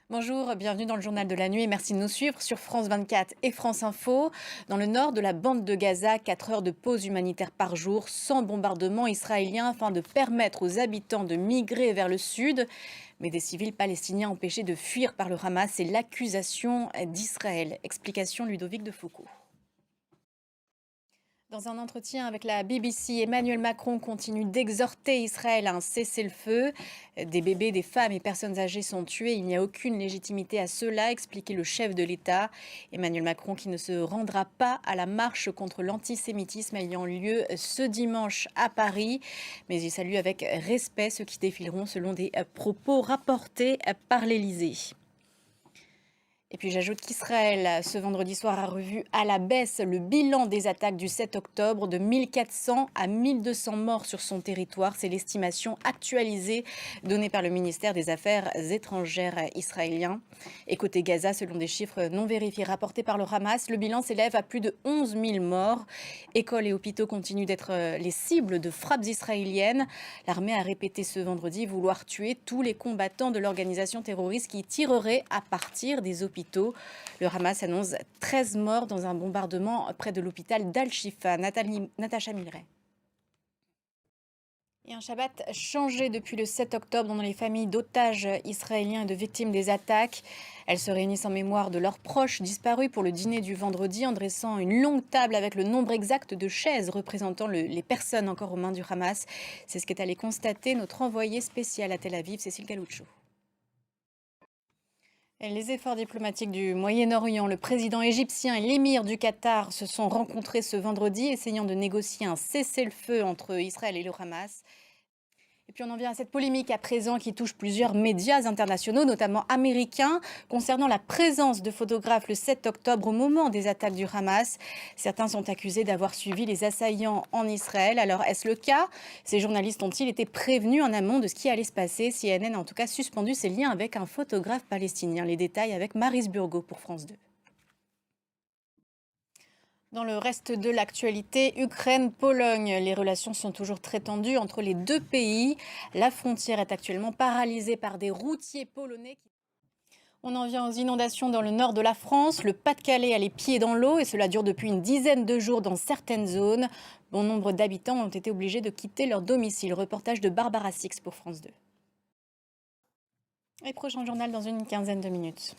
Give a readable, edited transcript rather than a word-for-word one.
Bonjour, bienvenue dans le journal de la nuit et merci de nous suivre sur France 24 et France Info. Dans le nord de la bande de Gaza, 4 heures de pause humanitaire par jour, sans bombardement israélien afin de permettre aux habitants de migrer vers le sud. Mais des civils palestiniens empêchés de fuir par le Hamas, c'est l'accusation d'Israël. Explication Ludovic de Foucault. Dans un entretien avec la BBC, Emmanuel Macron continue d'exhorter Israël à un cessez-le-feu. Des bébés, des femmes et personnes âgées sont tués. Il n'y a aucune légitimité à cela, a expliqué le chef de l'État. Emmanuel Macron qui ne se rendra pas à la marche contre l'antisémitisme ayant lieu ce dimanche à Paris. Mais il salue avec respect ceux qui défileront selon des propos rapportés par l'Élysée. Et puis j'ajoute qu'Israël, ce vendredi soir, a revu à la baisse le bilan des attaques du 7 octobre de 1400 à 1200 morts sur son territoire. C'est l'estimation actualisée donnée par le ministère des Affaires étrangères israélien. Et côté Gaza, selon des chiffres non vérifiés rapportés par le Hamas, le bilan s'élève à plus de 11 000 morts. Écoles et hôpitaux continuent d'être les cibles de frappes israéliennes. L'armée a répété ce vendredi vouloir tuer tous les combattants de l'organisation terroriste qui tireraient à partir des hôpitaux. Le Hamas annonce 13 morts dans un bombardement près de l'hôpital d'Al-Shifa. Natacha Milray. Et un Shabbat changé depuis le 7 octobre dans les familles d'otages israéliens et de victimes des attaques. Elles se réunissent en mémoire de leurs proches disparus pour le dîner du vendredi en dressant une longue table avec le nombre exact de chaises représentant les personnes encore aux mains du Hamas. C'est ce qu'est allé constater notre envoyé spécial à Tel Aviv, Cécile Galoucho. Les efforts diplomatiques du Moyen-Orient, le président égyptien et l'émir du Qatar se sont rencontrés ce vendredi, essayant de négocier un cessez-le-feu entre Israël et le Hamas. Et puis on en vient à cette polémique à présent qui touche plusieurs médias internationaux, notamment américains, concernant la présence de photographes le 7 octobre au moment des attaques du Hamas. Certains sont accusés d'avoir suivi les assaillants en Israël. Alors est-ce le cas? Ces journalistes ont-ils été prévenus en amont de ce qui allait se passer? CNN a en tout cas suspendu ses liens avec un photographe palestinien. Les détails avec Maryse Burgot pour France 2. Dans le reste de l'actualité, Ukraine-Pologne, les relations sont toujours très tendues entre les deux pays. La frontière est actuellement paralysée par des routiers polonais. On en vient aux inondations dans le nord de la France. Le Pas-de-Calais a les pieds dans l'eau et cela dure depuis une dizaine de jours dans certaines zones. Bon nombre d'habitants ont été obligés de quitter leur domicile. Reportage de Barbara Six pour France 2. Et prochain journal dans une quinzaine de minutes.